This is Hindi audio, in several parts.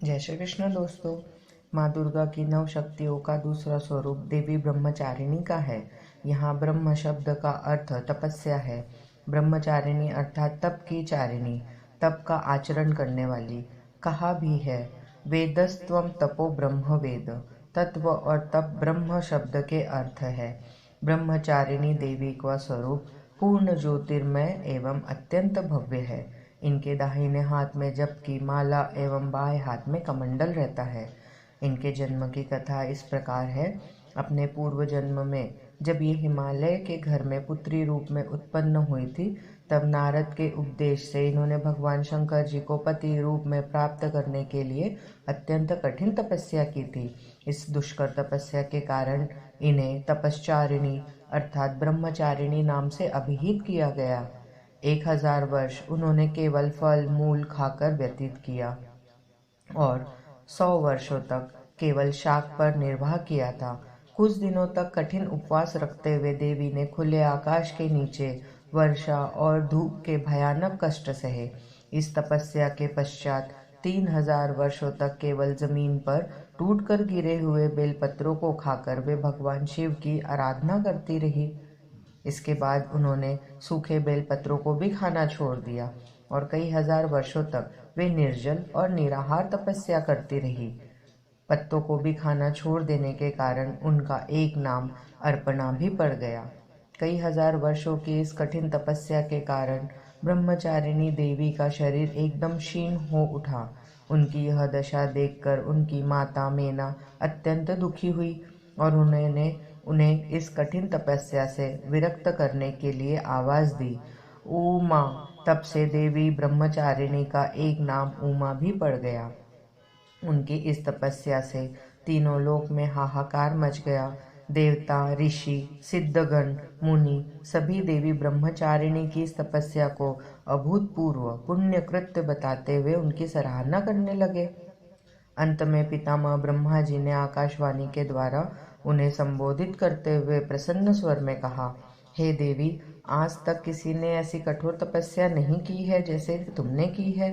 जय श्री कृष्ण दोस्तों। माँ दुर्गा की नव शक्तियों का दूसरा स्वरूप देवी ब्रह्मचारिणी का है। यहाँ ब्रह्म शब्द का अर्थ तपस्या है। ब्रह्मचारिणी अर्थात तप की चारिणी, तप का आचरण करने वाली। कहा भी है, वेदस्त्वम तपो ब्रह्म वेद। तत्व और तप ब्रह्म शब्द के अर्थ है। ब्रह्मचारिणी देवी का स्वरूप पूर्ण ज्योतिर्मय एवं अत्यंत भव्य है। इनके दाहिने हाथ में जप की माला एवं बाएं हाथ में कमंडल रहता है। इनके जन्म की कथा इस प्रकार है। अपने पूर्व जन्म में जब ये हिमालय के घर में पुत्री रूप में उत्पन्न हुई थी, तब नारद के उपदेश से इन्होंने भगवान शंकर जी को पति रूप में प्राप्त करने के लिए अत्यंत कठिन तपस्या की थी। इस दुष्कर तपस्या के कारण इन्हें तपश्चारिणी अर्थात ब्रह्मचारिणी नाम से अभिहित किया गया। 1000 वर्ष उन्होंने केवल फल मूल खाकर व्यतीत किया और 100 वर्षों तक केवल शाक पर निर्वाह किया था। कुछ दिनों तक कठिन उपवास रखते हुए देवी ने खुले आकाश के नीचे वर्षा और धूप के भयानक कष्ट सहे। इस तपस्या के पश्चात 3000 वर्षों तक केवल जमीन पर टूटकर गिरे हुए बेलपत्रों को खाकर वे भगवान शिव की आराधना करती रही। इसके बाद उन्होंने सूखे बेलपत्रों को भी खाना छोड़ दिया और कई हजार वर्षों तक वे निर्जल और निराहार तपस्या करती रही। पत्तों को भी खाना छोड़ देने के कारण उनका एक नाम अर्पणा भी पड़ गया। कई हजार वर्षों की इस कठिन तपस्या के कारण ब्रह्मचारिणी देवी का शरीर एकदम क्षीण हो उठा। उनकी यह दशा देखकर उनकी माता मेना अत्यंत दुखी हुई और उन्हें इस कठिन तपस्या से विरक्त करने के लिए आवाज दी, उमा। तब से देवी ब्रह्मचारिणी का एक नाम उमा भी पड़ गया। उनकी इस तपस्या से तीनों लोक में हाहाकार मच गया। देवता, ऋषि, सिद्धगण, मुनि सभी देवी ब्रह्मचारिणी की इस तपस्या को अभूतपूर्व पुण्य कृत्य बताते हुए उनकी सराहना करने लगे। अंत में पितामह ब्रह्मा जी ने आकाशवाणी के द्वारा उन्हें संबोधित करते हुए प्रसन्न स्वर में कहा, हे देवी, आज तक किसी ने ऐसी कठोर तपस्या नहीं की है जैसे तुमने की है।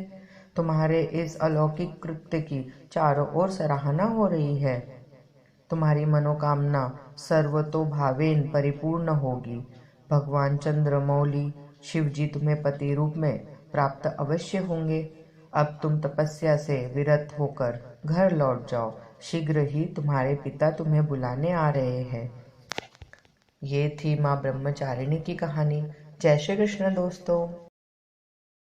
तुम्हारे इस अलौकिक कृत्य की चारों ओर सराहना हो रही है। तुम्हारी मनोकामना सर्वतोभावेन परिपूर्ण होगी। भगवान चंद्रमौली शिव जी तुम्हें पति रूप में प्राप्त अवश्य होंगे। अब तुम तपस्या से विरत होकर घर लौट जाओ। शीघ्र ही तुम्हारे पिता तुम्हें बुलाने आ रहे हैं। ये थी माँ ब्रह्मचारिणी की कहानी। जय श्री कृष्ण दोस्तों।